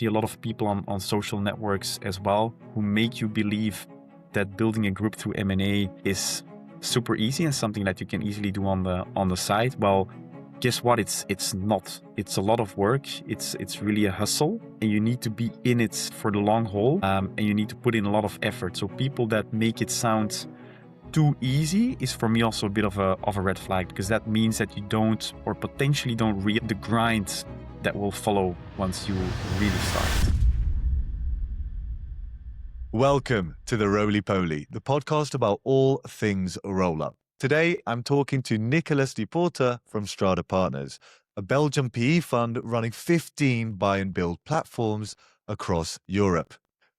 see a lot of people on social networks as well who make you believe that building a group through M&A is super easy and something that you can easily do on the side. Well, guess what? It's not. It's a lot of work. It's really a hustle, and you need to be in it for the long haul, and you need to put in a lot of effort. So people that make it sound too easy is for me also a bit of a red flag, because that means that you don't, or potentially don't, read the grind that will follow once you really start. Welcome to the RolyPoly, the podcast about all things roll-up. Today, I'm talking to Nicolas de Poorter from Strada Partners, a Belgian PE fund running 15 buy and build platforms across Europe.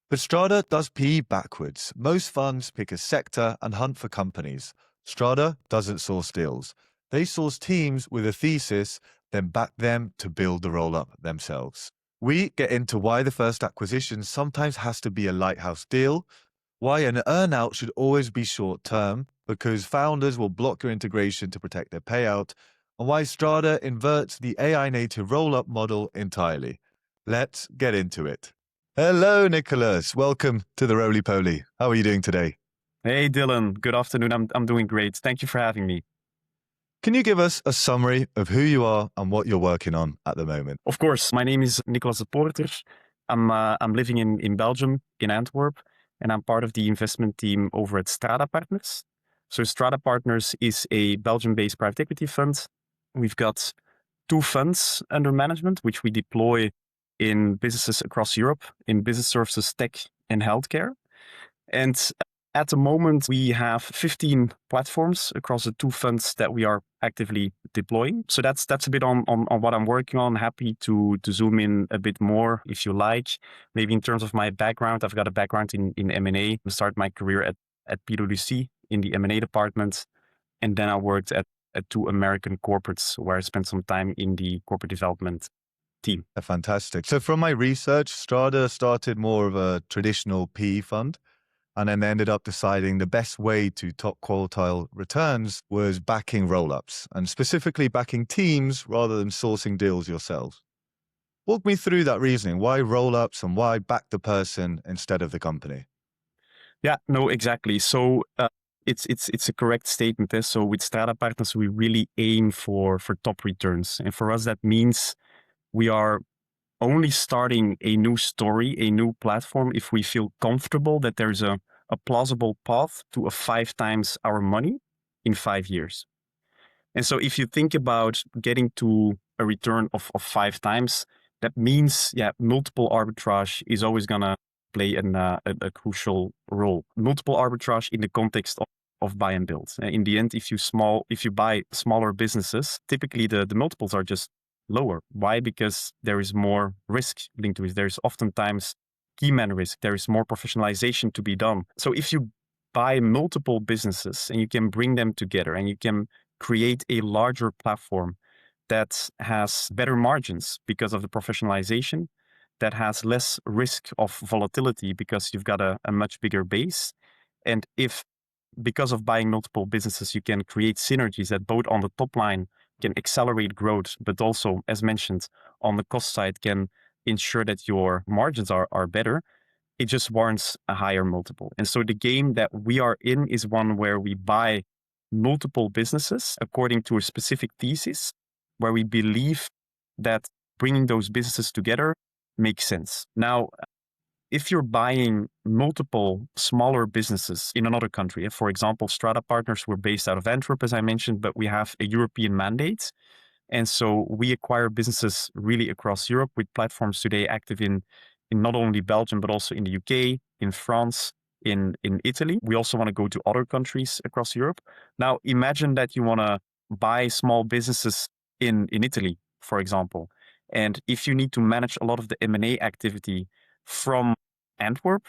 But Strada does PE backwards. Most funds pick a sector and hunt for companies. Strada doesn't source deals. They source teams with a thesis, then back them to build the roll-up themselves. We get into why the first acquisition sometimes has to be a Lighthouse deal, why an earnout should always be short-term because founders will block your integration to protect their payout, and why Strada inverts the AI-native roll-up model entirely. Let's get into it. Hello, Nicolas. Welcome to the RolyPoly. How are you doing today? Hey, Dylan. Good afternoon. I'm doing great. Thank you for having me. Can you give us a summary of who you are and what you're working on at the moment? Of course. My name is Nicolas de Poorter. I'm living in Belgium, in Antwerp, and I'm part of the investment team over at Strada Partners. So Strada Partners is a Belgium-based private equity fund. We've got 2 funds under management, which we deploy in businesses across Europe, in business services, tech, and healthcare. And at the moment, we have 15 platforms across the 2 funds that we are actively deploying. So that's a bit on what I'm working on. Happy to zoom in a bit more if you like. Maybe in terms of my background, I've got a background in M&A. I started my career at PwC in the M&A department. And then I worked at 2 American corporates where I spent some time in the corporate development team. Fantastic. So from my research, Strada started more of a traditional PE fund, and then ended up deciding the best way to top quartile returns was backing roll-ups, and specifically backing teams rather than sourcing deals yourselves. Walk me through that reasoning. Why roll-ups and why back the person instead of the company? Yeah, no, exactly. So it's a correct statement. So with Strada Partners, we really aim for top returns. And for us, that means we are only starting a new story, a new platform, if we feel comfortable that there's a plausible path to a 5 times our money in 5 years. And so if you think about getting to a return of 5 times, that means, multiple arbitrage is always going to play a crucial role. Multiple arbitrage in the context of buy and build. In the end, if you buy smaller businesses, typically the multiples are just lower. Why? Because there is more risk linked to it. There is oftentimes key man risk. There is more professionalization to be done. So if you buy multiple businesses and you can bring them together and you can create a larger platform that has better margins because of the professionalization, that has less risk of volatility because you've got a much bigger base. And if because of buying multiple businesses, you can create synergies that both on the top line can accelerate growth, but also, as mentioned, on the cost side can ensure that your margins are better, it just warrants a higher multiple. And so the game that we are in is one where we buy multiple businesses according to a specific thesis, where we believe that bringing those businesses together makes sense. Now, if you're buying multiple smaller businesses in another country, for example, Strada Partners, we're based out of Antwerp, as I mentioned, but we have a European mandate. And so we acquire businesses really across Europe with platforms today active in not only Belgium, but also in the UK, in France, in Italy. We also want to go to other countries across Europe. Now, imagine that you want to buy small businesses in Italy, for example. And if you need to manage a lot of the M&A activity from Antwerp,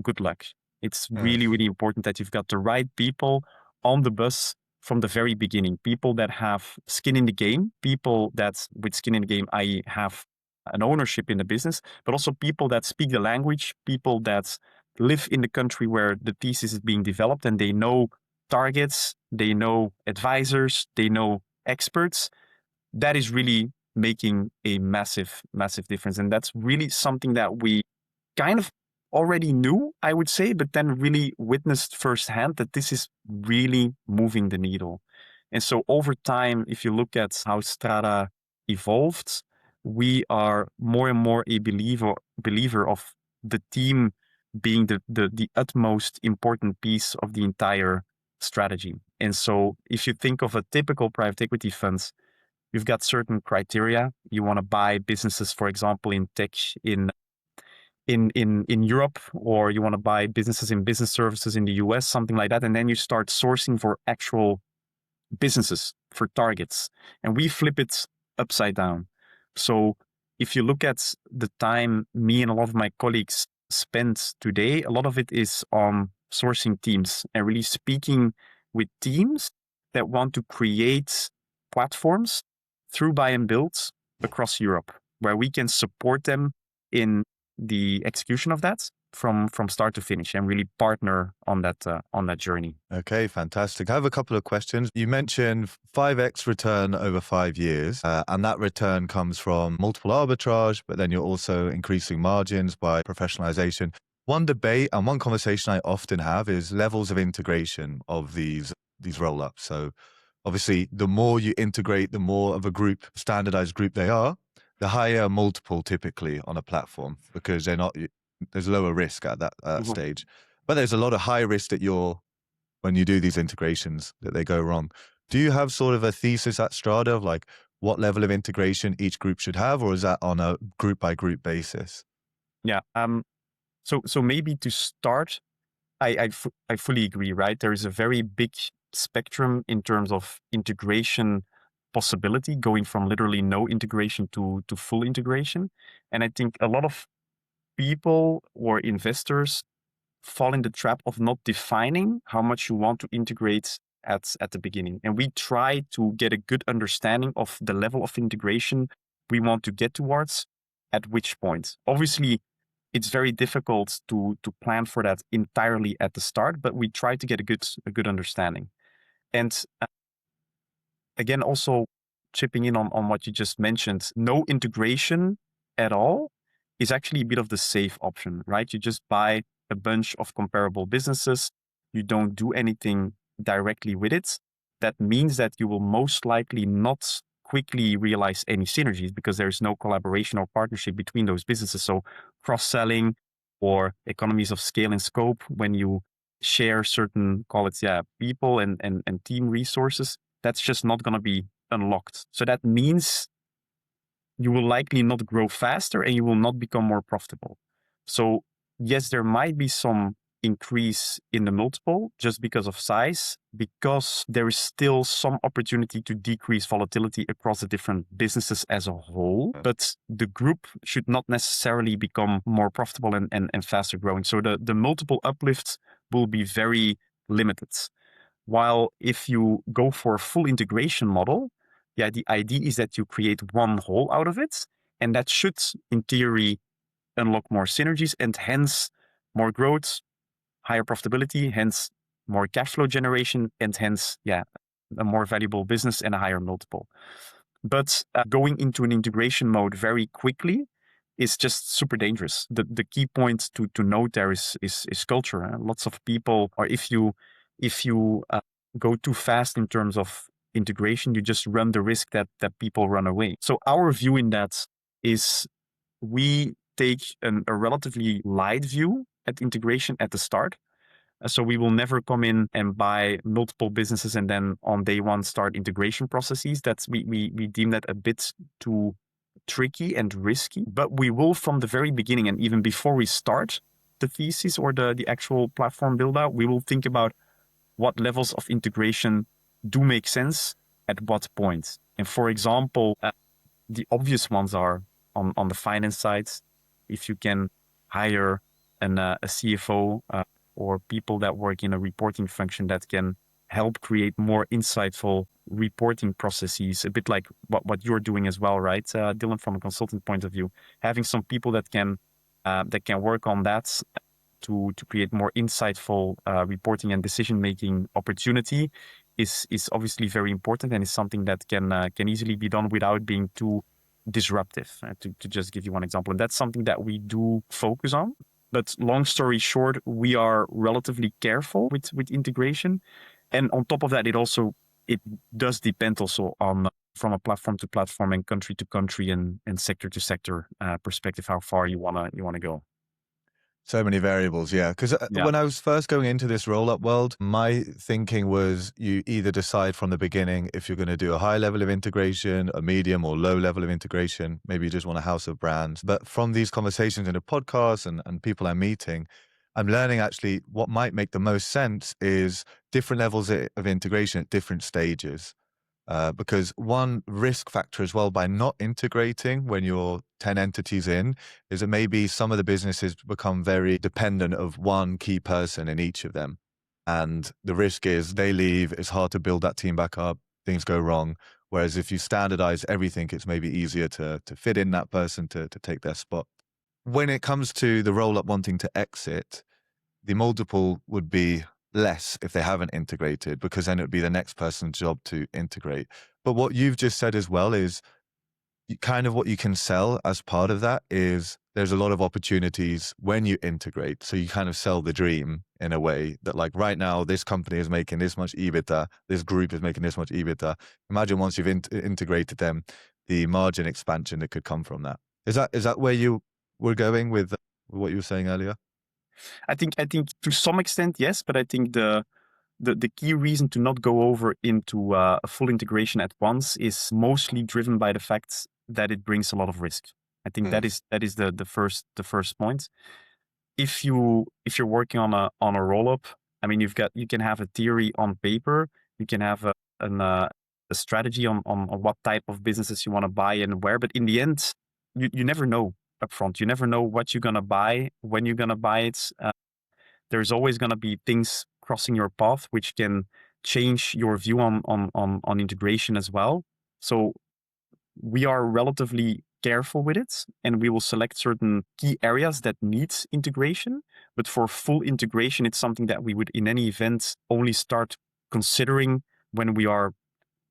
good luck. It's really, really important that you've got the right people on the bus from the very beginning. People that have skin in the game, people that with skin in the game, i.e. have an ownership in the business, but also people that speak the language, people that live in the country where the thesis is being developed and they know targets, they know advisors, they know experts. That is really making a massive, massive difference. And that's really something that we kind of already knew, I would say, but then really witnessed firsthand that this is really moving the needle. And so over time, if you look at how Strada evolved, we are more and more a believer of the team being the utmost important piece of the entire strategy. And so if you think of a typical private equity fund, you've got certain criteria. You want to buy businesses, for example, in tech in Europe, or you want to buy businesses in business services in the US, something like that. And then you start sourcing for actual businesses, for targets. And we flip it upside down. So if you look at the time me and a lot of my colleagues spend today, a lot of it is on sourcing teams and really speaking with teams that want to create platforms through buy and build across Europe, where we can support them in the execution of that from start to finish and really partner on that journey. Okay, fantastic. I have a couple of questions. You mentioned 5x return over 5 years, and that return comes from multiple arbitrage, but then you're also increasing margins by professionalization. One debate and one conversation I often have is levels of integration of these roll-ups. So obviously, the more you integrate, the more of a group, standardized group they are, the higher multiple typically on a platform, because there's lower risk at that stage. But there's a lot of high risk when you do these integrations that they go wrong. Do you have sort of a thesis at Strada of like what level of integration each group should have, or is that on a group by group basis? Yeah. So maybe to start, I fully agree, right? There is a very big spectrum in terms of integration possibility, going from literally no integration to full integration. And I think a lot of people or investors fall in the trap of not defining how much you want to integrate at the beginning. And we try to get a good understanding of the level of integration we want to get towards at which point. Obviously, it's very difficult to plan for that entirely at the start, but we try to get a good understanding. And again, also chipping in on what you just mentioned, no integration at all is actually a bit of the safe option, right? You just buy a bunch of comparable businesses. You don't do anything directly with it. That means that you will most likely not quickly realize any synergies because there's no collaboration or partnership between those businesses. So cross-selling or economies of scale and scope when you share certain, call it, people and team resources, that's just not going to be unlocked. So that means you will likely not grow faster and you will not become more profitable. So yes, there might be some increase in the multiple just because of size, because there is still some opportunity to decrease volatility across the different businesses as a whole. But the group should not necessarily become more profitable and faster growing. So the multiple uplift will be very limited. While if you go for a full integration model, the idea is that you create one whole out of it, and that should, in theory, unlock more synergies and hence more growth, higher profitability, hence more cash flow generation, and hence, a more valuable business and a higher multiple. But going into an integration mode very quickly is just super dangerous. The key point to note there is culture. Lots of people, or if you go too fast in terms of integration, you just run the risk that people run away. So our view in that is we take a relatively light view at integration at the start. So we will never come in and buy multiple businesses and then on day one start integration processes. We deem that a bit too tricky and risky. But we will, from the very beginning and even before we start the thesis or the actual platform build out, we will think about what levels of integration do make sense at what point. And for example, the obvious ones are on the finance side. If you can hire a CFO or people that work in a reporting function that can help create more insightful reporting processes, a bit like what you're doing as well, right, Dylan, from a consultant point of view, having some people that can work on that to create more insightful reporting and decision-making opportunity is obviously very important and is something that can easily be done without being too disruptive, to just give you one example. And that's something that we do focus on. But long story short, we are relatively careful with integration. And on top of that, it does depend also on from a platform to platform and country to country and sector to sector perspective, how far you wanna go. So many variables, yeah. Because Yeah. when I was first going into this roll-up world, my thinking was you either decide from the beginning if you're going to do a high level of integration, a medium or low level of integration. Maybe you just want a house of brands. But from these conversations in the podcast and people I'm meeting, I'm learning actually what might make the most sense is different levels of integration at different stages. Because one risk factor as well by not integrating when you're 10 entities in is that maybe some of the businesses become very dependent of one key person in each of them. And the risk is they leave, it's hard to build that team back up, things go wrong. Whereas if you standardize everything, it's maybe easier to fit in that person to take their spot. When it comes to the roll up wanting to exit, the multiple would be less if they haven't integrated, because then it would be the next person's job to integrate. But what you've just said as well is kind of what you can sell as part of that is there's a lot of opportunities when you integrate. So you kind of sell the dream in a way that like right now, this company is making this much EBITDA, this group is making this much EBITDA. Imagine once you've integrated them, the margin expansion that could come from that. Is that where you were going with what you were saying earlier? I think to some extent, yes, but I think the key reason to not go over into a full integration at once is mostly driven by the fact that it brings a lot of risk. I think that is the first point. If you're working on a roll up, I mean, you can have a theory on paper, you can have a strategy on what type of businesses you want to buy and where, but in the end, you never know upfront. You never know what you're gonna buy, when you're gonna buy it. There's always gonna be things crossing your path which can change your view on integration as well. So we are relatively careful with it, and we will select certain key areas that need integration. But for full integration, it's something that we would in any event only start considering when we are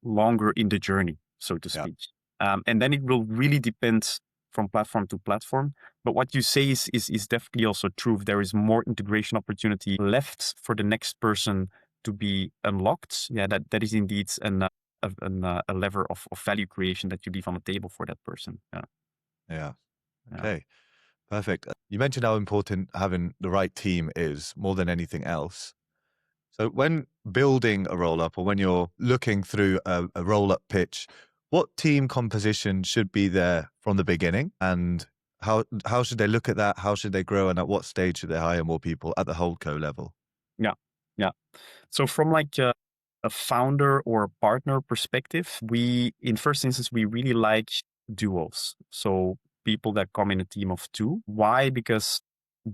longer in the journey, so to speak. And then it will really depend from platform to platform. But what you say is definitely also true. If there is more integration opportunity left for the next person to be unlocked, that is indeed a lever of value creation that you leave on the table for that person. Yeah. Okay. Perfect. You mentioned how important having the right team is more than anything else. So when building a roll up or when you're looking through a roll up pitch, what team composition should be there from the beginning, and how should they look at that? How should they grow, and at what stage should they hire more people at the holdco level? Yeah. So from like a founder or a partner perspective, in first instance, we really like duos. So people that come in a team of two. Why? Because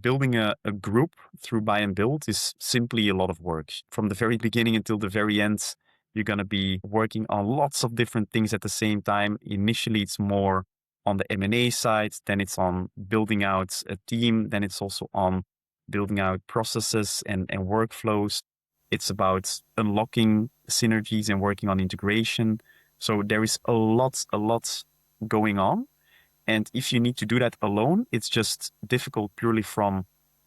building a group through buy and build is simply a lot of work. From the very beginning until the very end, you're going to be working on lots of different things at the same time. Initially, it's more on the M&A side, then it's on building out a team, then it's also on building out processes and workflows. It's about unlocking synergies and working on integration. So there is a lot going on. And if you need to do that alone, it's just difficult purely from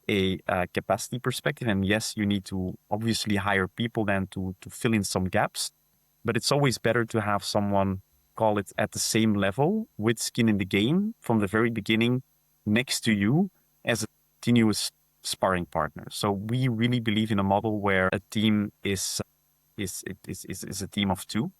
a capacity perspective. And yes, you need to obviously hire people then to fill in some gaps. But it's always better to have someone, call it at the same level, with skin in the game from the very beginning, next to you as a continuous sparring partner. So we really believe in a model where a team is a team of two.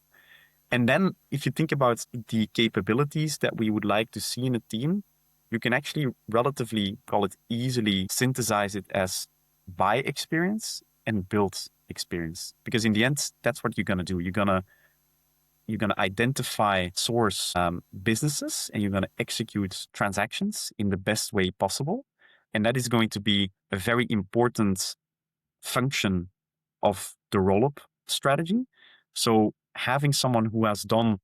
And then if you think about the capabilities that we would like to see in a team, you can actually relatively, call it easily, synthesize it as buy experience and build experience. Because in the end, that's what you're going to do. You're going to identify source businesses, and you're going to execute transactions in the best way possible. And that is going to be a very important function of the roll-up strategy. So having someone who has done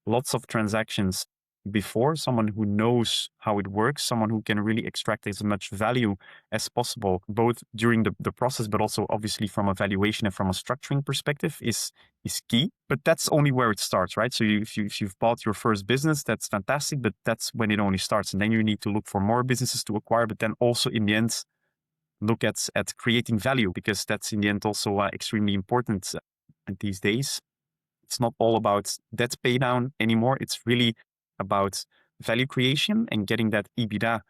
lots of transactions before, someone who knows how it works, someone who can really extract as much value as possible, both during the process, but also obviously from a valuation and from a structuring perspective is key. But that's only where it starts, right? So if you've bought your first business, that's fantastic, but that's when it only starts. And then you need to look for more businesses to acquire, but then also in the end, look at creating value, because that's in the end also extremely important these days. It's not all about debt pay down anymore. It's really about value creation and getting that EBITDA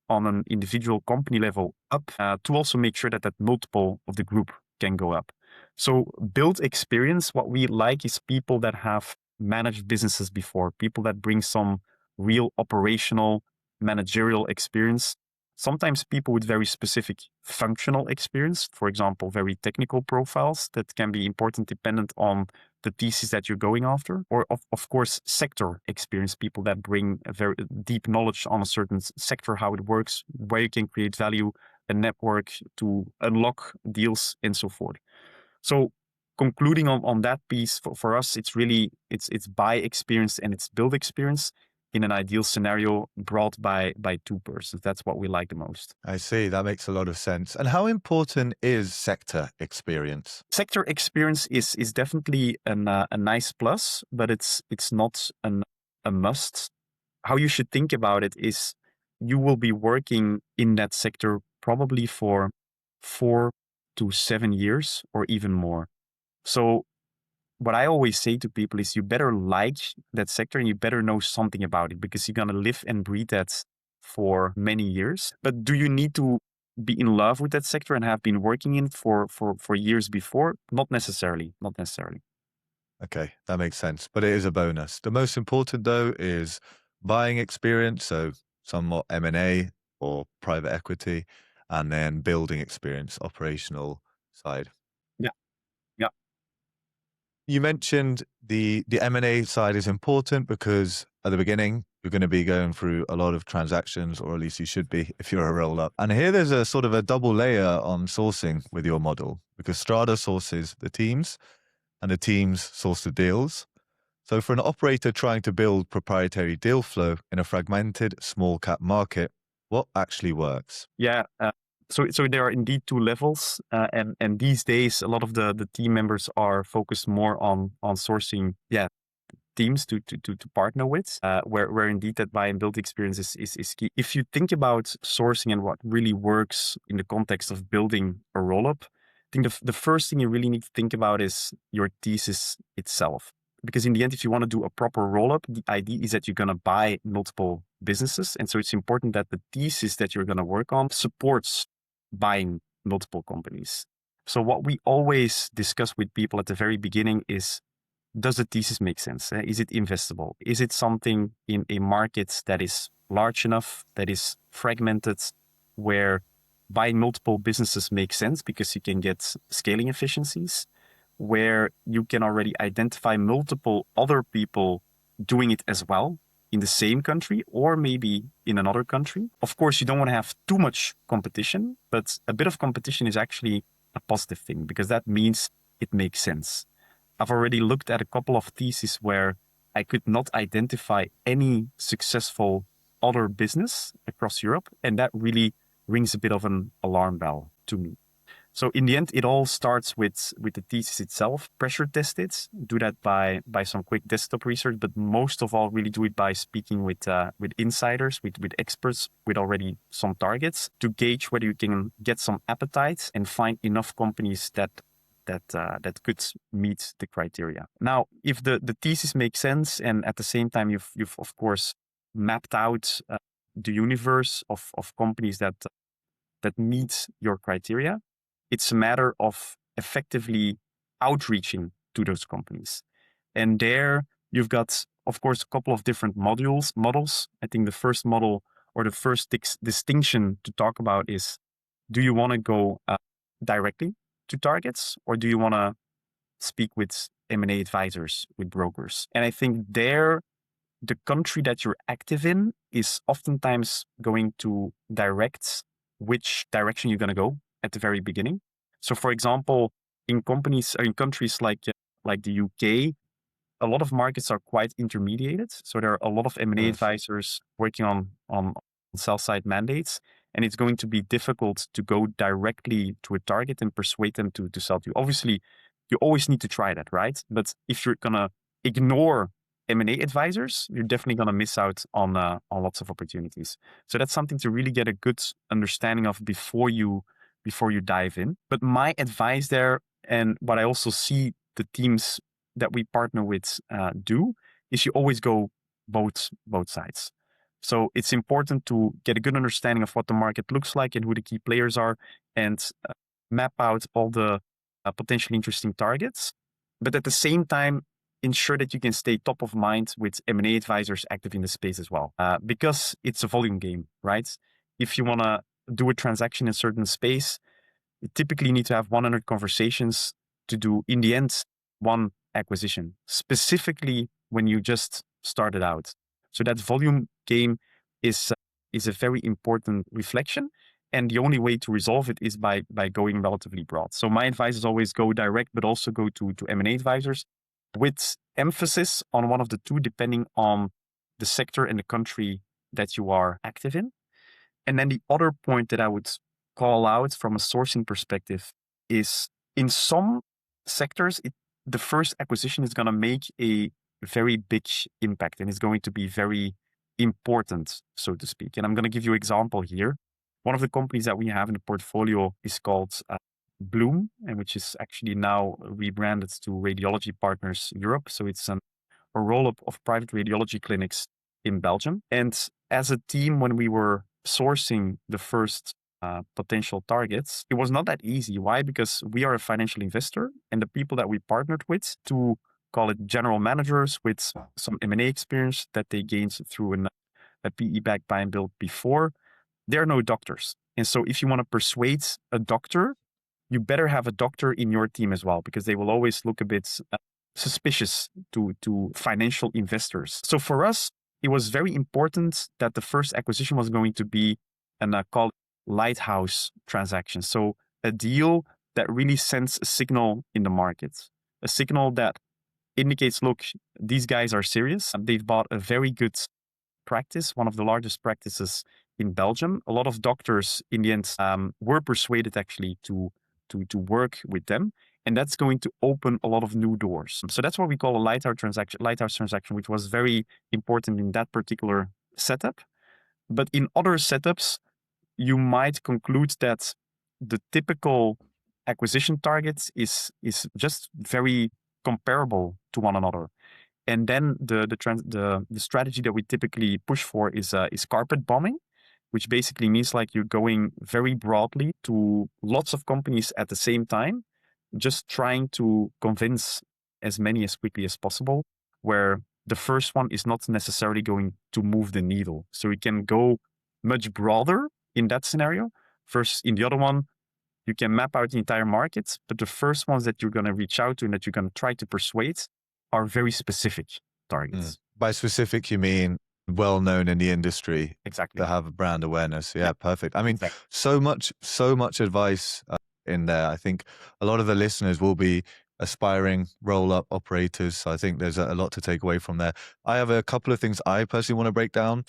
on an individual company level up to also make sure that that multiple of the group can go up. So build experience. What we like is people that have managed businesses before, people that bring some real operational managerial experience. Sometimes people with very specific functional experience, for example, very technical profiles that can be important dependent on the thesis that you're going after, or of course, sector experience, people that bring a very deep knowledge on a certain sector, how it works, where you can create value, a network to unlock deals and so forth. So concluding on that piece, for us, it's really, it's buy experience and it's build experience in an ideal scenario brought by two persons. That's what we like the most. I see. That makes a lot of sense. And how important is sector experience? Sector experience is definitely a nice plus, but it's not a must. How you should think about it is you will be working in that sector probably for 4 to 7 years or even more. So what I always say to people is you better like that sector and you better know something about it, because you're going to live and breathe that for many years. But do you need to be in love with that sector and have been working in it for years before? Not necessarily. Not necessarily. Okay, that makes sense. But it is a bonus. The most important, though, is buying experience, so somewhat M&A or private equity, and then building experience, operational side. Yeah. Yeah. You mentioned the M&A side is important because at the beginning, you're going to be going through a lot of transactions, or at least you should be if you're a roll-up. And here there's a sort of a double layer on sourcing with your model, because Strada sources the teams and the teams source the deals. So for an operator trying to build proprietary deal flow in a fragmented small cap market, what actually works? Yeah. So there are indeed two levels, and these days a lot of the team members are focused more on sourcing teams to partner with, where indeed that buy and build experience is key. If you think about sourcing and what really works in the context of building a roll-up, I think the first thing you really need to think about is your thesis itself. Because in the end, if you want to do a proper roll-up, the idea is that you're going to buy multiple businesses. And so it's important that the thesis that you're going to work on supports buying multiple companies. So what we always discuss with people at the very beginning is, does the thesis make sense? Is it investable? Is it something in a market that is large enough, that is fragmented, where buying multiple businesses makes sense because you can get scaling efficiencies, where you can already identify multiple other people doing it as well in the same country or maybe in another country? Of course, you don't want to have too much competition, but a bit of competition is actually a positive thing because that means it makes sense. I've already looked at a couple of theses where I could not identify any successful other business across Europe, and that really rings a bit of an alarm bell to me. So in the end, it all starts with the thesis itself. Pressure test it. Do that by some quick desktop research, but most of all, really do it by speaking with insiders, with experts, with already some targets to gauge whether you can get some appetite and find enough companies that could meet the criteria. Now, if the thesis makes sense, and at the same time you've of course mapped out the universe of companies that meet your criteria, it's a matter of effectively outreaching to those companies. And there you've got, of course, a couple of different models. I think the first model or the first distinction to talk about is, do you want to go directly to targets, or do you want to speak with M&A advisors, with brokers? And I think there, the country that you're active in is oftentimes going to direct which direction you're going to go at the very beginning. So for example, in countries like the UK, a lot of markets are quite intermediated. So there are a lot of M&A advisors working on sell side mandates, and it's going to be difficult to go directly to a target and persuade them to sell to you. Obviously, you always need to try that, right? But if you're gonna ignore M&A advisors, you're definitely gonna miss out on lots of opportunities. So that's something to really get a good understanding of before you dive in. But my advice there, and what I also see the teams that we partner with do, is you always go both sides. So it's important to get a good understanding of what the market looks like and who the key players are, and map out all the potentially interesting targets. But at the same time, ensure that you can stay top of mind with M&A advisors active in the space as well, because it's a volume game, right? If you want to do a transaction in a certain space, you typically need to have 100 conversations to do, in the end, one acquisition, specifically when you just started out. So that volume game is a very important reflection. And the only way to resolve it is by going relatively broad. So my advice is always go direct, but also go to M&A advisors with emphasis on one of the two, depending on the sector and the country that you are active in. And then the other point that I would call out from a sourcing perspective is, in some sectors, the first acquisition is going to make a very big impact and is going to be very important, so to speak. And I'm going to give you an example here. One of the companies that we have in the portfolio is called Bloom, and which is actually now rebranded to Radiology Partners Europe. So it's a roll-up of private radiology clinics in Belgium. And as a team, when we were sourcing the first potential targets, it was not that easy. Why? Because we are a financial investor, and the people that we partnered with, to call it general managers with some M&A experience that they gained through a PE-backed buy and build before, they're no doctors. And so if you want to persuade a doctor, you better have a doctor in your team as well, because they will always look a bit suspicious to financial investors. So for us, it was very important that the first acquisition was going to be called Lighthouse transaction. So a deal that really sends a signal in the market, a signal that indicates, look, these guys are serious. They've bought a very good practice, one of the largest practices in Belgium. A lot of doctors in the end were persuaded actually to work with them. And that's going to open a lot of new doors. So that's what we call a Lighthouse transaction, which was very important in that particular setup. But in other setups, you might conclude that the typical acquisition target is just very comparable to one another. And then the strategy that we typically push for is carpet bombing, which basically means like you're going very broadly to lots of companies at the same time, just trying to convince as many as quickly as possible, where the first one is not necessarily going to move the needle. So we can go much broader in that scenario. First, in the other one, you can map out the entire market, but the first ones that you're going to reach out to and that you're going to try to persuade are very specific targets. By specific, you mean well-known in the industry. Exactly. That have brand awareness. Yeah, perfect. I mean, exactly. so much advice in there. I think a lot of the listeners will be aspiring roll-up operators. So I think there's a lot to take away from there. I have a couple of things I personally want to break down.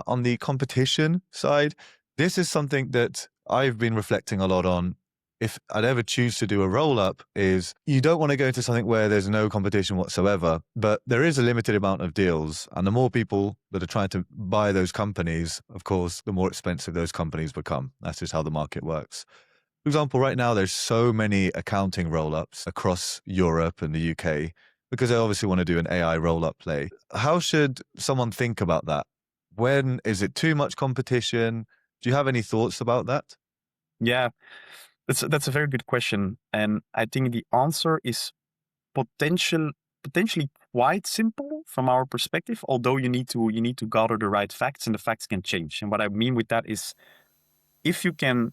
On the competition side, this is something that I've been reflecting a lot on. If I'd ever choose to do a roll-up, is you don't want to go into something where there's no competition whatsoever, but there is a limited amount of deals. And the more people that are trying to buy those companies, of course, the more expensive those companies become. That's just how the market works. For example, right now, there's so many accounting roll-ups across Europe and the UK because they obviously want to do an AI roll-up play. How should someone think about that? When is it too much competition? Do you have any thoughts about that? Yeah, that's a very good question. And I think the answer is potentially quite simple from our perspective, although you need to gather the right facts, and the facts can change. And what I mean with that is, if you can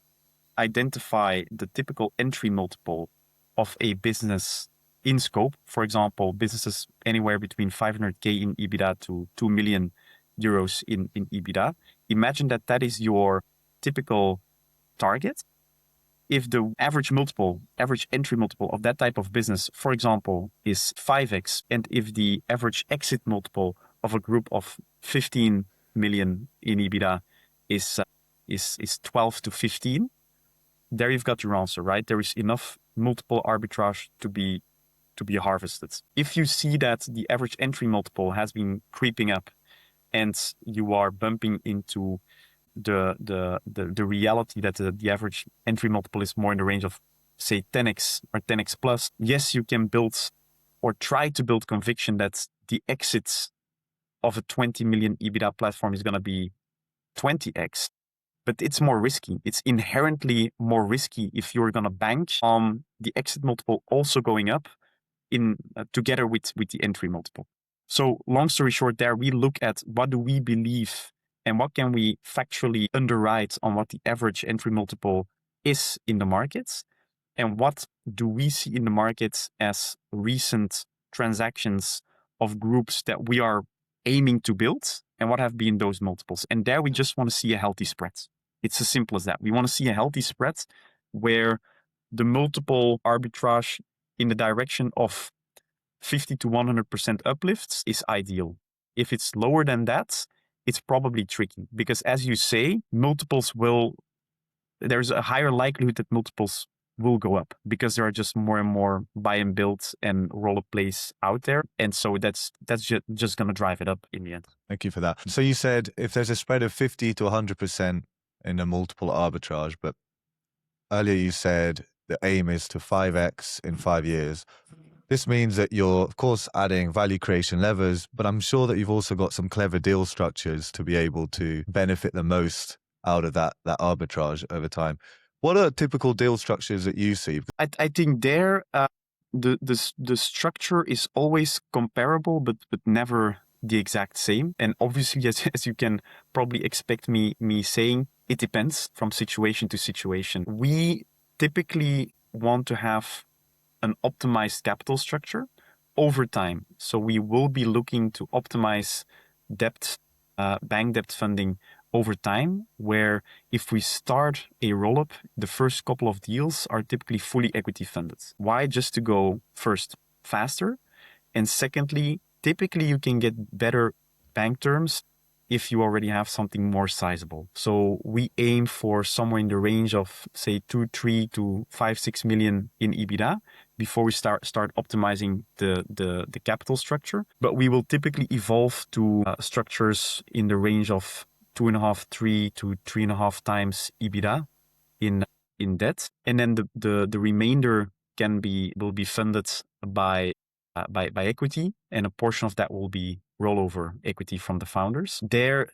identify the typical entry multiple of a business in scope, for example, businesses anywhere between 500K in EBITDA to 2 million euros in EBITDA, imagine that is your typical target. if the average entry multiple of that type of business, for example, is 5x, and if the average exit multiple of a group of 15 million in EBITDA is 12 to 15, there you've got your answer, right? There is enough multiple arbitrage to be harvested. If you see that the average entry multiple has been creeping up and you are bumping into the reality that the average entry multiple is more in the range of, say, 10x or 10x plus, yes, you can build or try to build conviction that the exits of a 20 million EBITDA platform is going to be 20x, but it's more risky. It's inherently more risky if you're going to bank on the exit multiple also going up in together with the entry multiple. So long story short, there we look at what do we believe and what can we factually underwrite on what the average entry multiple is in the markets, and what do we see in the markets as recent transactions of groups that we are aiming to build, and what have been those multiples. And there we just want to see a healthy spread. It's as simple as that. We want to see a healthy spread where the multiple arbitrage in the direction of 50 to 100% uplifts is ideal. If it's lower than that, it's probably tricky because, as you say, there's a higher likelihood that multiples will go up because there are just more and more buy and build and roll-up plays out there. And so that's just going to drive it up in the end. Thank you for that. So you said if there's a spread of 50 to 100% in a multiple arbitrage, but earlier you said the aim is to 5x in 5 years. This means that you're, of course, adding value creation levers, but I'm sure that you've also got some clever deal structures to be able to benefit the most out of that arbitrage over time. What are typical deal structures that you see? I think there, the structure is always comparable, but never the exact same. And obviously, as you can probably expect me saying, it depends from situation to situation. We typically want to have an optimized capital structure over time. So we will be looking to optimize debt, bank debt funding over time, where if we start a roll-up, the first couple of deals are typically fully equity funded. Why? Just to go first faster, and secondly, typically you can get better bank terms if you already have something more sizable. So we aim for somewhere in the range of, say, 2, 3 to 5, 6 million in EBITDA before we start optimizing the capital structure. But we will typically evolve to structures in the range of 2.5, 3 to 3.5 times EBITDA in debt, and then the remainder will be funded by equity, and a portion of that will be rollover equity from the founders. There,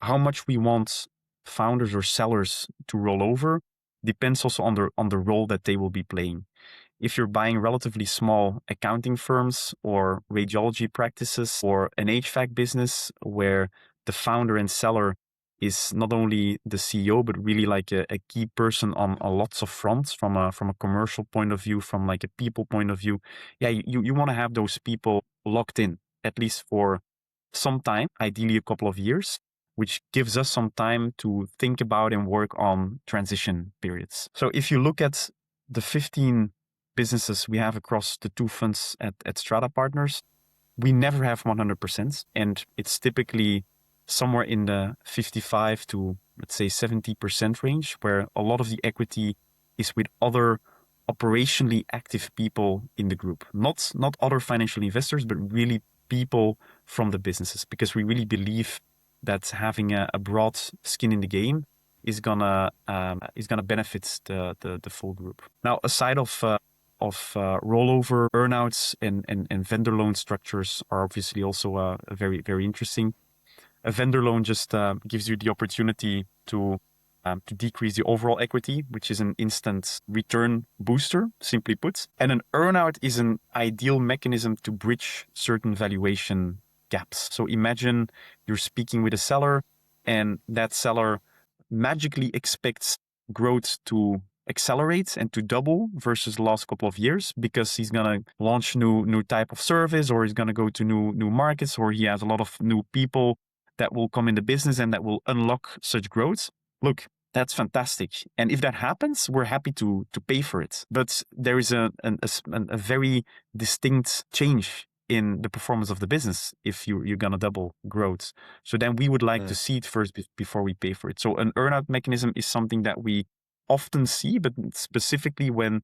how much we want founders or sellers to roll over depends also on the role that they will be playing. If you're buying relatively small accounting firms or radiology practices or an HVAC business where the founder and seller is not only the CEO, but really like a key person on lots of fronts from a commercial point of view, from like a people point of view. Yeah, you want to have those people locked in, at least for some time, ideally a couple of years, which gives us some time to think about and work on transition periods. So if you look at the 15 businesses we have across the two funds at Strada Partners, we never have 100%. And it's typically somewhere in the 55 to, let's say, 70% range, where a lot of the equity is with other operationally active people in the group. Not other financial investors, but really people from the businesses, because we really believe that having a broad skin in the game is gonna benefit the full group. Now, aside of rollover, earnouts, and vendor loan structures are obviously also very, very interesting. A vendor loan just gives you the opportunity to decrease the overall equity, which is an instant return booster, simply put. And an earnout is an ideal mechanism to bridge certain valuation gaps. So imagine you're speaking with a seller, and that seller magically expects growth to accelerate and to double versus the last couple of years, because he's going to launch new type of service, or he's going to go to new markets, or he has a lot of new people that will come in the business and that will unlock such growth. Look, that's fantastic. And if that happens, we're happy to pay for it. But there is a very distinct change in the performance of the business if you're going to double growth. So then we would like to see it first before we pay for it. So an earnout mechanism is something that we often see, but specifically when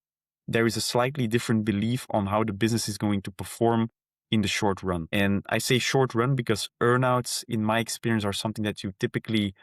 there is a slightly different belief on how the business is going to perform in the short run. And I say short run because earnouts, in my experience, are something that you typically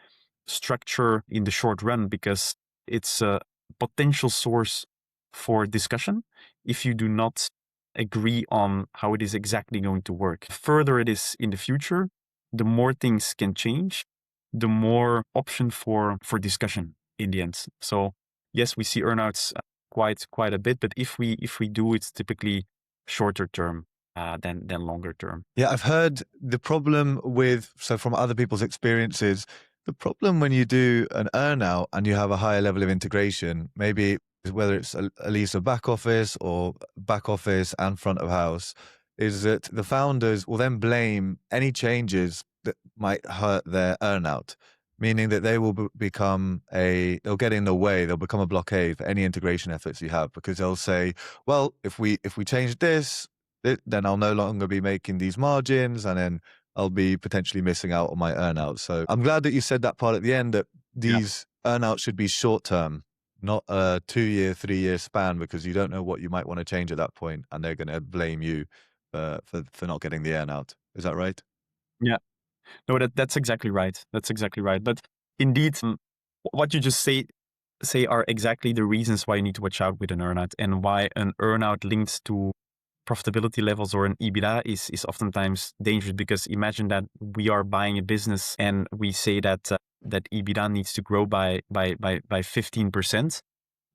structure in the short run because it's a potential source for discussion if you do not agree on how it is exactly going to work. The further it is in the future, the more things can change, the more option for discussion in the end. So yes, we see earnouts quite a bit, but if we do, it's typically shorter term than longer term. Yeah, I've heard the problem so from other people's experiences, the problem when you do an earnout and you have a higher level of integration, maybe whether it's at least a back office or back office and front of house, is that the founders will then blame any changes that might hurt their earnout, meaning that they will they'll get in the way, they'll become a blockade for any integration efforts you have, because they'll say, well, if we change this, then I'll no longer be making these margins, and then I'll be potentially missing out on my earnouts. So I'm glad that you said that part at the end, that these earnouts should be short term, not a 2-year, 3-year span, because you don't know what you might want to change at that point, and they're going to blame you for not getting the earnout. Is that right? Yeah. No, that's exactly right. That's exactly right. But indeed, what you just say are exactly the reasons why you need to watch out with an earnout, and why an earnout linked to profitability levels or an EBITDA is oftentimes dangerous. Because imagine that we are buying a business and we say that that EBITDA needs to grow by 15%.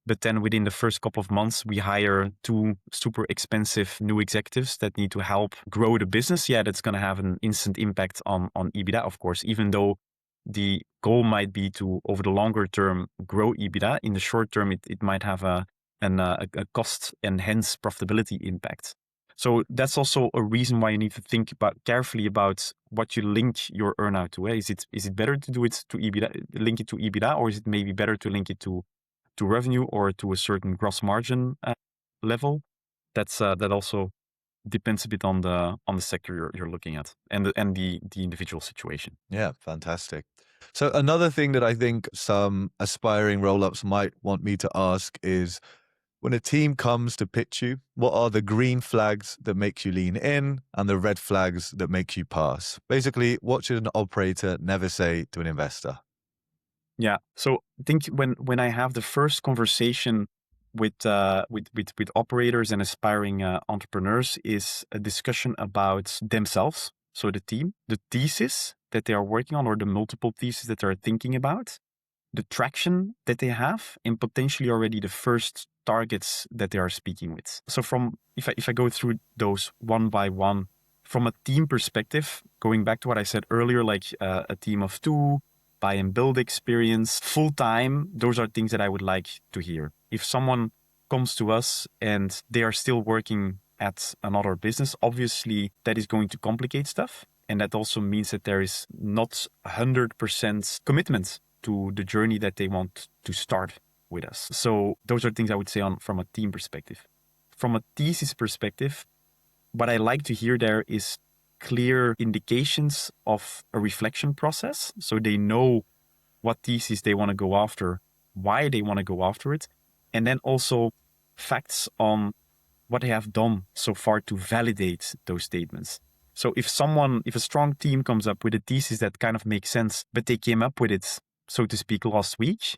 But then within the first couple of months, we hire 2 super expensive new executives that need to help grow the business. Yeah, that's going to have an instant impact on EBITDA, of course, even though the goal might be to, over the longer term, grow EBITDA. In the short term, it might have a cost and hence profitability impact. So that's also a reason why you need to think carefully about what you link your earnout to. Is it better to do it to EBITDA, link it to EBITDA, or is it maybe better to link it to revenue or to a certain gross margin level? That also depends a bit on the sector you're looking at and the individual situation. Yeah, fantastic. So another thing that I think some aspiring roll-ups might want me to ask is, when a team comes to pitch you, what are the green flags that make you lean in and the red flags that make you pass? Basically, what should an operator never say to an investor? Yeah. So I think when I have the first conversation with operators and aspiring entrepreneurs, is a discussion about themselves. So the team, the thesis that they are working on, or the multiple theses that they're thinking about, the traction that they have, and potentially already the first targets that they are speaking with. So if I go through those one by one, from a team perspective, going back to what I said earlier, like a team of 2, buy and build experience, full time, those are things that I would like to hear. If someone comes to us and they are still working at another business, obviously that is going to complicate stuff. And that also means that there is not 100% commitment to the journey that they want to start with us. So those are things I would say from a team perspective. From a thesis perspective, what I like to hear there is clear indications of a reflection process. So they know what thesis they want to go after, why they want to go after it, and then also facts on what they have done so far to validate those statements. So if a strong team comes up with a thesis that kind of makes sense, but they came up with it, so to speak, last week,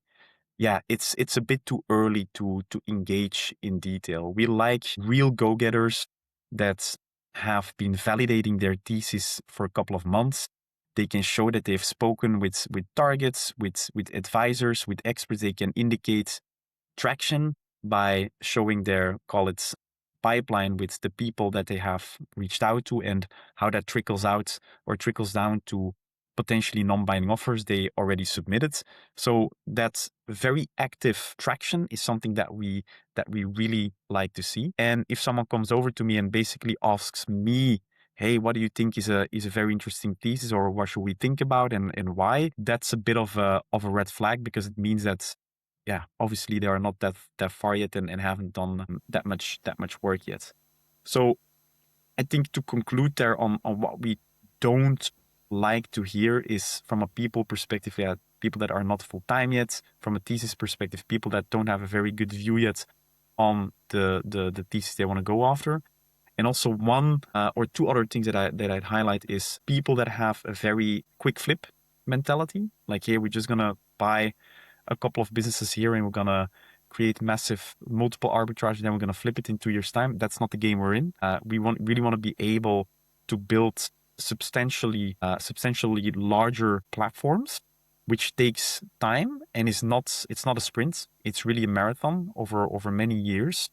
yeah, it's a bit too early to engage in detail. We like real go-getters that have been validating their thesis for a couple of months. They can show that they've spoken with targets, with advisors, with experts. They can indicate traction by showing their, call it, pipeline with the people that they have reached out to, and how that trickles out or trickles down to potentially non-binding offers they already submitted. So that very active traction is something that we really like to see. And if someone comes over to me and basically asks me hey, what do you think is a very interesting thesis, or what should we think about and why? That's a bit of a red flag, because it means that, yeah, obviously they are not that far yet and haven't done that much work yet. So I think to conclude there on what we don't like to hear is, from a people perspective, yeah, people that are not full time yet. From a thesis perspective, people that don't have a very good view yet on the thesis they want to go after. And also one or two other things that I'd highlight is people that have a very quick flip mentality. Like, hey, we're just gonna buy a couple of businesses here and we're gonna create massive multiple arbitrage, and then we're gonna flip it in 2 years' time. That's not the game we're in. We really want to be able to build substantially larger platforms, which takes time and it's not a sprint. It's really a marathon over many years.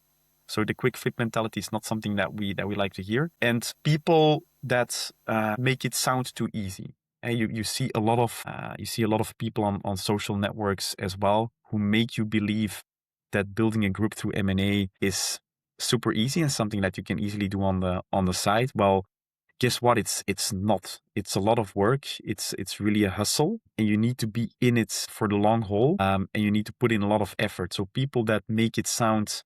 So the quick flip mentality is not something that we like to hear. And people that make it sound too easy. And you see a lot of people on social networks as well who make you believe that building a group through M&A is super easy and something that you can easily do on the side. Well, guess what? It's not. It's a lot of work. It's really a hustle, and you need to be in it for the long haul. And you need to put in a lot of effort. So people that make it sound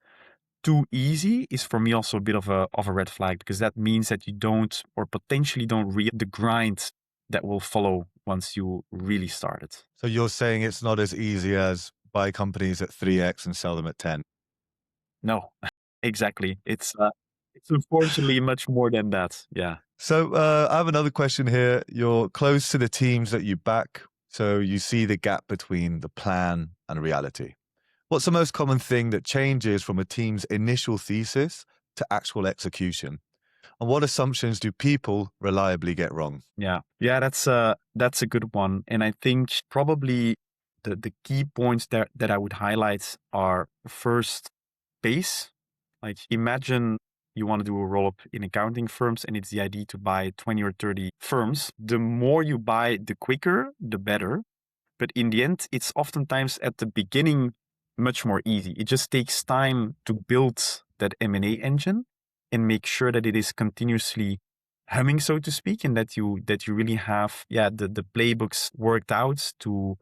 too easy is for me also a bit of a red flag, because that means that you don't, or potentially don't, read the grind that will follow once you really start it. So you're saying it's not as easy as buy companies at 3x and sell them at 10. No, exactly. It's unfortunately much more than that. Yeah. So I have another question here. You're close to the teams that you back, so you see the gap between the plan and reality. What's the most common thing that changes from a team's initial thesis to actual execution? And what assumptions do people reliably get wrong? Yeah, that's a good one. And I think probably the key points that I would highlight are, first, pace. Like, imagine you want to do a roll-up in accounting firms and it's the idea to buy 20 or 30 firms. The more you buy, the quicker, the better. But in the end, it's oftentimes at the beginning much more easy. It just takes time to build that M&A engine and make sure that it is continuously humming, so to speak, and that you really have the playbooks worked out to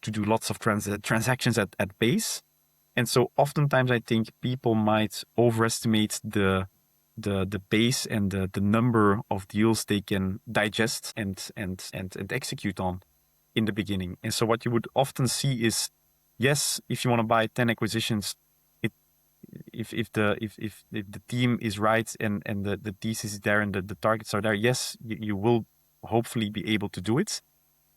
do lots of transactions at pace. And so oftentimes I think people might overestimate the pace and the number of deals they can digest and execute on in the beginning. And so what you would often see is, yes, if you want to buy 10 acquisitions, if the team is right and the thesis is there and the targets are there, yes, you will hopefully be able to do it.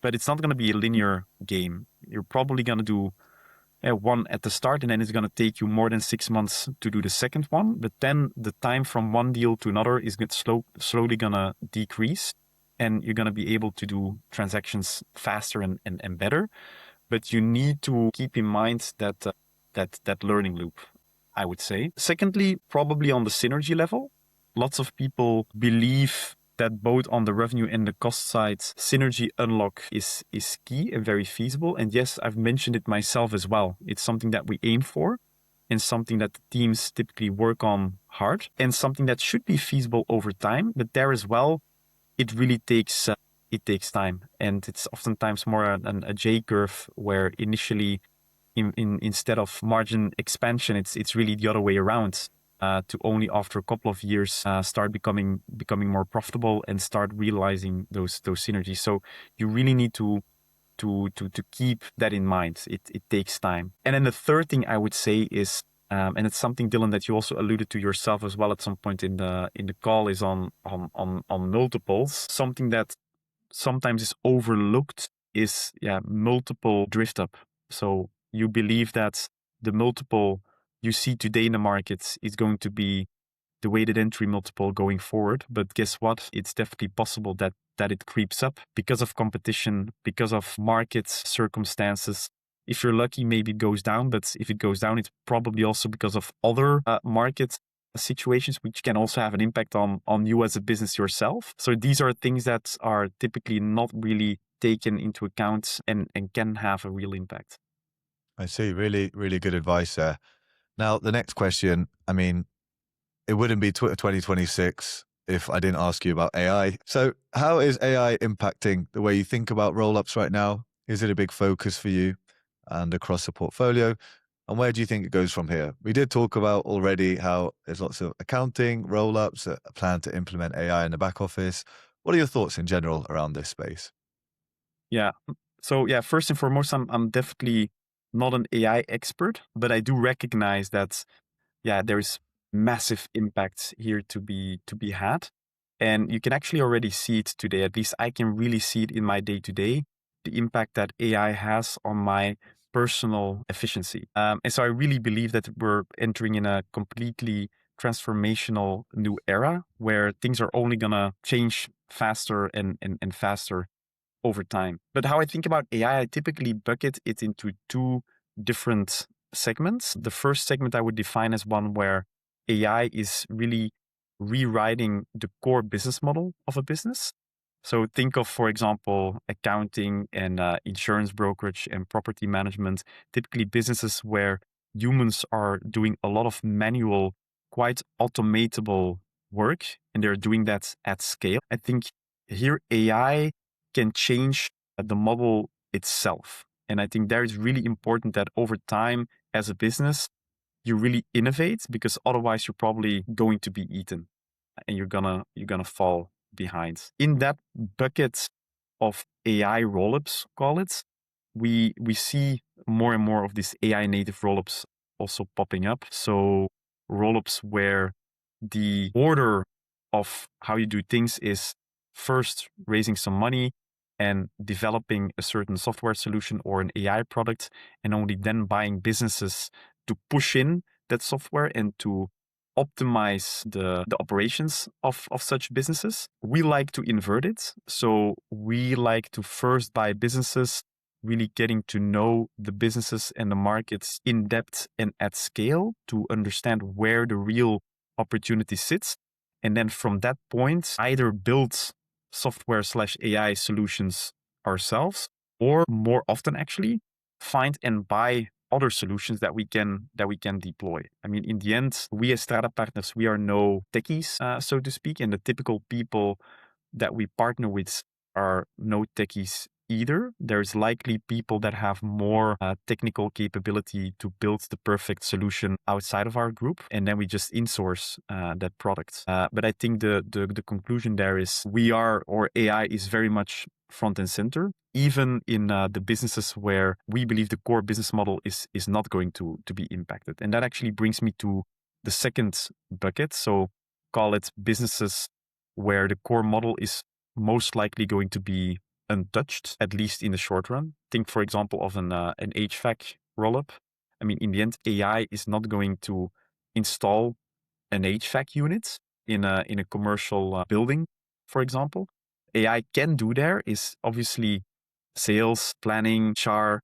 But it's not going to be a linear game. You're probably going to do one at the start, and then it's going to take you more than 6 months to do the second one. But then the time from one deal to another is slowly going to decrease, and you're going to be able to do transactions faster and better. But you need to keep in mind that learning loop, I would say. Secondly, probably on the synergy level, lots of people believe that both on the revenue and the cost side, synergy unlock is key and very feasible. And yes, I've mentioned it myself as well. It's something that we aim for and something that the teams typically work on hard, and something that should be feasible over time. But there as well, it really takes time. And it's oftentimes more a J curve, where initially instead of margin expansion, it's really the other way around. To only after a couple of years start becoming more profitable and start realizing those synergies. So you really need to keep that in mind. It takes time. And then the third thing I would say is, and it's something, Dylan, that you also alluded to yourself as well at some point in the call, is on multiples. Something that sometimes is overlooked is multiple drift up. So you believe that the multiple you see today in the markets is going to be the weighted entry multiple going forward. But guess what? It's definitely possible that it creeps up because of competition, because of market circumstances. If you're lucky, maybe it goes down. But if it goes down, it's probably also because of other market situations, which can also have an impact on you as a business yourself. So these are things that are typically not really taken into account and can have a real impact. I see. Really, really good advice there. Now, the next question, I mean, it wouldn't be 2026 if I didn't ask you about AI. So how is AI impacting the way you think about roll-ups right now? Is it a big focus for you and across the portfolio? And where do you think it goes from here? We did talk about already how there's lots of accounting roll-ups, a plan to implement AI in the back office. What are your thoughts in general around this space? Yeah. So yeah, first and foremost, I'm definitely not an AI expert, but I do recognize that yeah, there's massive impact here to be had. And you can actually already see it today. At least I can really see it in my day to day, the impact that AI has on my personal efficiency. And so I really believe that we're entering in a completely transformational new era where things are only going to change faster and faster over time. But how I think about AI, I typically bucket it into two different segments. The first segment I would define as one where AI is really rewriting the core business model of a business. So think of, for example, accounting and insurance brokerage and property management, typically businesses where humans are doing a lot of manual, quite automatable work, and they're doing that at scale. I think here AI can change the model itself. And I think there is really important that over time as a business, you really innovate because otherwise you're probably going to be eaten and you're gonna fall behind. In that bucket of AI rollups, call it, we see more and more of these AI native rollups also popping up. So rollups where the order of how you do things is first raising some money and developing a certain software solution or an AI product, and only then buying businesses to push in that software and to optimize the operations of such businesses. We like to invert it. So we like to first buy businesses, really getting to know the businesses and the markets in depth and at scale to understand where the real opportunity sits. And then from that point, either build software / AI solutions ourselves, or more often actually find and buy other solutions that we can deploy. I mean, in the end, we as Strada Partners, we are no techies, so to speak, and the typical people that we partner with are no techies either. There's likely people that have more technical capability to build the perfect solution outside of our group, and then we just insource that product. But I think the conclusion there is we are, or AI is very much front and center, even in the businesses where we believe the core business model is not going to be impacted. And that actually brings me to the second bucket. So call it businesses where the core model is most likely going to be untouched, at least in the short run. Think, for example, of an HVAC rollup. I mean, in the end, AI is not going to install an HVAC unit in a commercial building, for example. AI can do there is obviously sales, planning, HR,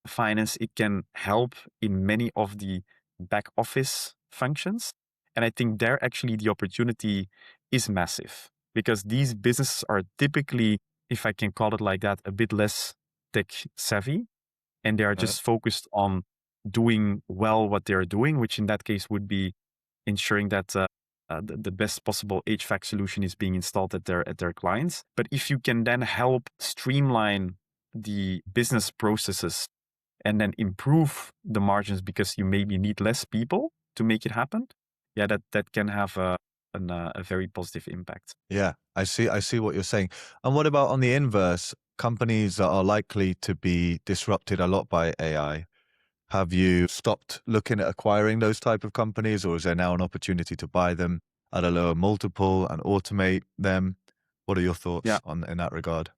finance. It can help in many of the back office functions. And I think there actually the opportunity is massive because these businesses are typically, if I can call it like that, a bit less tech savvy. And they are just focused on doing well what they're doing, which in that case would be ensuring that the best possible HVAC solution is being installed at their clients. But if you can then help streamline the business processes and then improve the margins because you maybe need less people to make it happen, yeah, that can have a very positive impact. Yeah, I see what you're saying. And what about on the inverse, companies that are likely to be disrupted a lot by AI? Have you stopped looking at acquiring those type of companies, or is there now an opportunity to buy them at a lower multiple and automate them? What are your thoughts Yeah. in that regard?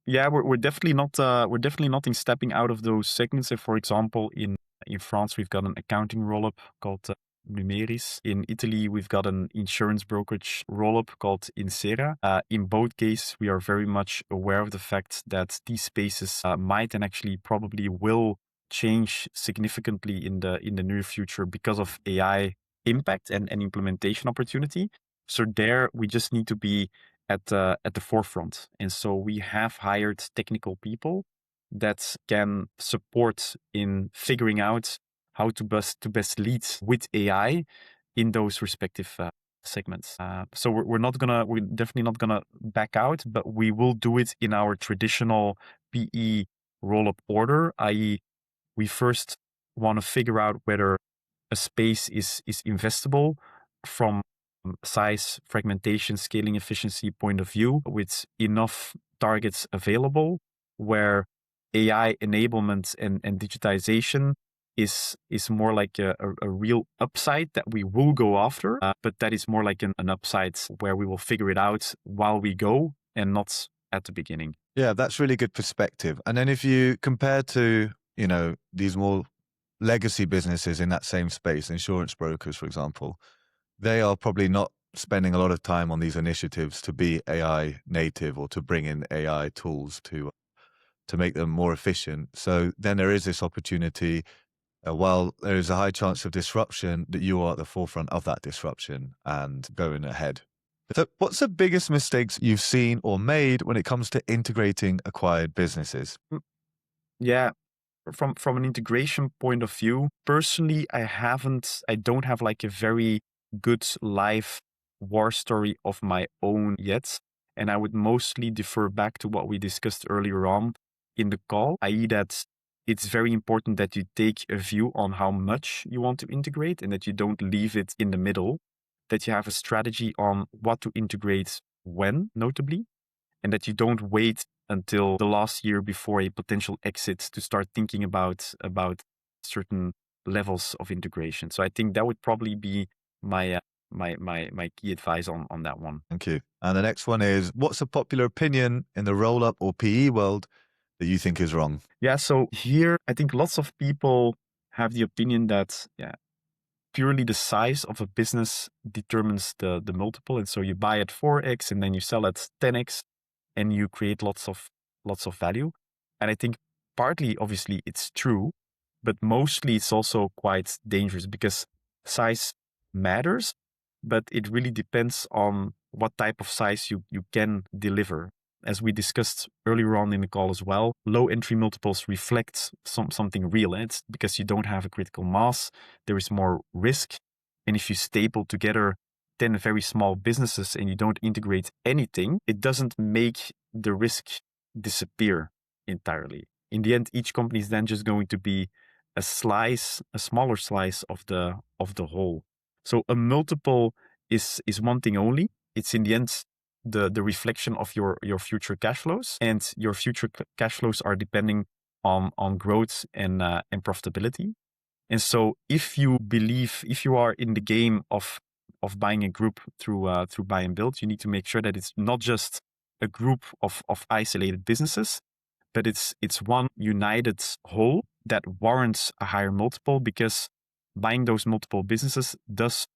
Yeah, we're definitely not in stepping out of those segments. So for example, in France, we've got an accounting rollup called Numeris. In Italy, we've got an insurance brokerage rollup called Insera. In both cases, we are very much aware of the fact that these spaces might and actually probably will change significantly in the near future because of AI impact and implementation opportunity. So there, we just need to be at the forefront. And so we have hired technical people that can support in figuring out how to best lead with AI in those respective segments. So we're definitely not gonna back out, but we will do it in our traditional PE roll-up order, i.e., we first want to figure out whether a space is investable from size, fragmentation, scaling efficiency point of view, with enough targets available, where AI enablement and digitization is more like a real upside that we will go after, but that is more like an upside where we will figure it out while we go and not at the beginning. Yeah, that's really good perspective. And then if you compare to, these more legacy businesses in that same space, insurance brokers, for example, they are probably not spending a lot of time on these initiatives to be AI native or to bring in AI tools to make them more efficient. So then there is this opportunity, while there is a high chance of disruption, that you are at the forefront of that disruption and going ahead. So what's the biggest mistakes you've seen or made when it comes to integrating acquired businesses? Yeah, from an integration point of view, personally, I don't have like a very good live war story of my own yet. And I would mostly defer back to what we discussed earlier on in the call, i.e., that it's very important that you take a view on how much you want to integrate and that you don't leave it in the middle, that you have a strategy on what to integrate when, notably, and that you don't wait until the last year before a potential exit to start thinking about certain levels of integration. So I think that would probably be my my key advice on that one. Thank you. And the next one is, what's a popular opinion in the roll-up or PE world that you think is wrong? Yeah, so here I think lots of people have the opinion that purely the size of a business determines the multiple, and so you buy at 4x and then you sell at 10x and you create lots of value. And I think partly, obviously, it's true, but mostly it's also quite dangerous because size matters, but it really depends on what type of size you can deliver. As we discussed earlier on in the call as well, low entry multiples reflect something real. It's because you don't have a critical mass, there is more risk. And if you staple together 10 very small businesses and you don't integrate anything, it doesn't make the risk disappear entirely. In the end, each company is then just going to be a smaller slice of the whole. So a multiple is one thing only. It's in the end the reflection of your future cash flows, and your future cash flows are depending on growth and profitability. And so if you are in the game of buying a group through buy and build, you need to make sure that it's not just a group of isolated businesses, but it's one united whole that warrants a higher multiple, because buying those multiple businesses does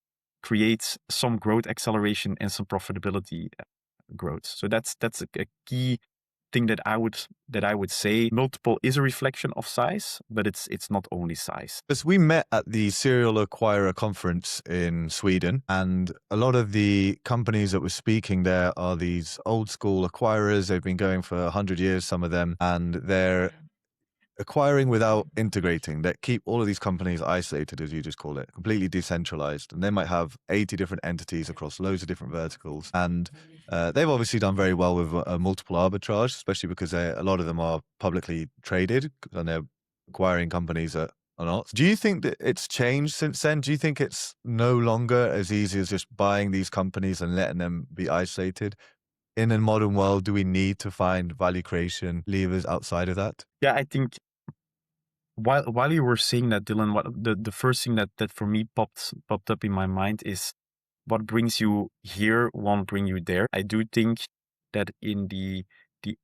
create some growth acceleration and some profitability growth. So that's a key thing that I would say. Multiple is a reflection of size, but it's not only size. As we met at the Serial Acquirer Conference in Sweden, and a lot of the companies that were speaking there are these old school acquirers. They've been going for 100 years, some of them, and they're acquiring without integrating, that keep all of these companies isolated, as you just call it, completely decentralized. And they might have 80 different entities across loads of different verticals. And they've obviously done very well with multiple arbitrage, especially because a lot of them are publicly traded and they're acquiring companies that are not. Do you think that it's changed since then? Do you think it's no longer as easy as just buying these companies and letting them be isolated? In a modern world, do we need to find value creation levers outside of that? Yeah, I think while you were saying that, Dylan, what the first thing that for me popped up in my mind is, what brings you here won't bring you there. I do think that in the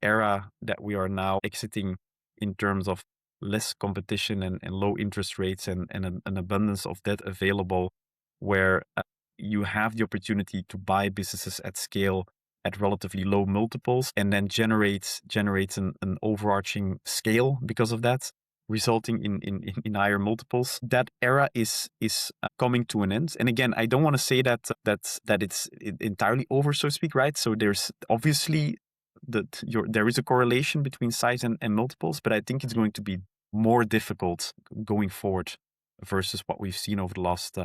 era that we are now exiting, in terms of less competition and low interest rates and an abundance of debt available, where you have the opportunity to buy businesses at scale at relatively low multiples and then generates an overarching scale because of that, resulting in higher multiples. That era is coming to an end. And again, I don't want to say that it's entirely over, so to speak, right? So there's obviously there is a correlation between size and multiples, but I think it's going to be more difficult going forward versus what we've seen over the last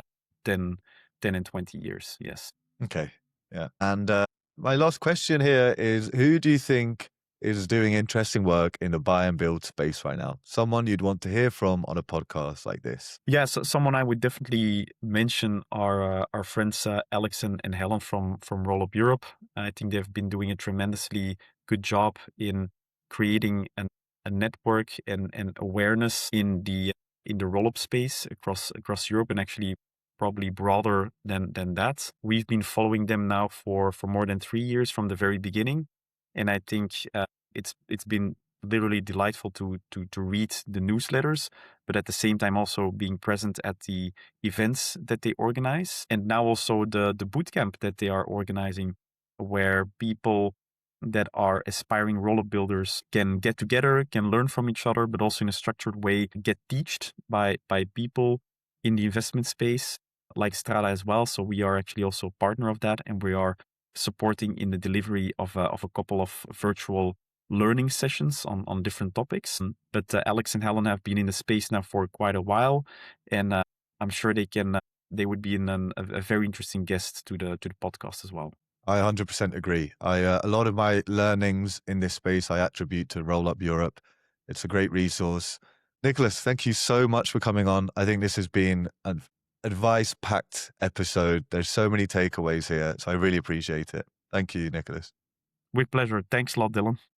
10 and 20 years. Yes. Okay. Yeah. And my last question here is, who do you think is doing interesting work in the buy and build space right now? Someone you'd want to hear from on a podcast like this? Yeah, so someone I would definitely mention are our friends Alex and Helen from Rollup Europe. I think they've been doing a tremendously good job in creating a network and awareness in the rollup space across Europe, and actually probably broader than that. We've been following them now for more than 3 years from the very beginning, and I think it's been literally delightful to read the newsletters, but at the same time also being present at the events that they organize, and now also the bootcamp that they are organizing, where people that are aspiring roller builders can get together, can learn from each other, but also in a structured way get taught by people in the investment space like Strada as well. So we are actually also a partner of that, and we are supporting in the delivery of a couple of virtual learning sessions on different topics. But Alex and Helen have been in the space now for quite a while, and I'm sure they would be a very interesting guest to the podcast as well. I 100% agree. A lot of my learnings in this space I attribute to Roll Up Europe. It's a great resource. Nicholas, thank you so much for coming on. I think this has been an advice-packed episode. There's so many takeaways here, so I really appreciate it. Thank you, Nicholas. With pleasure. Thanks a lot, Dylan.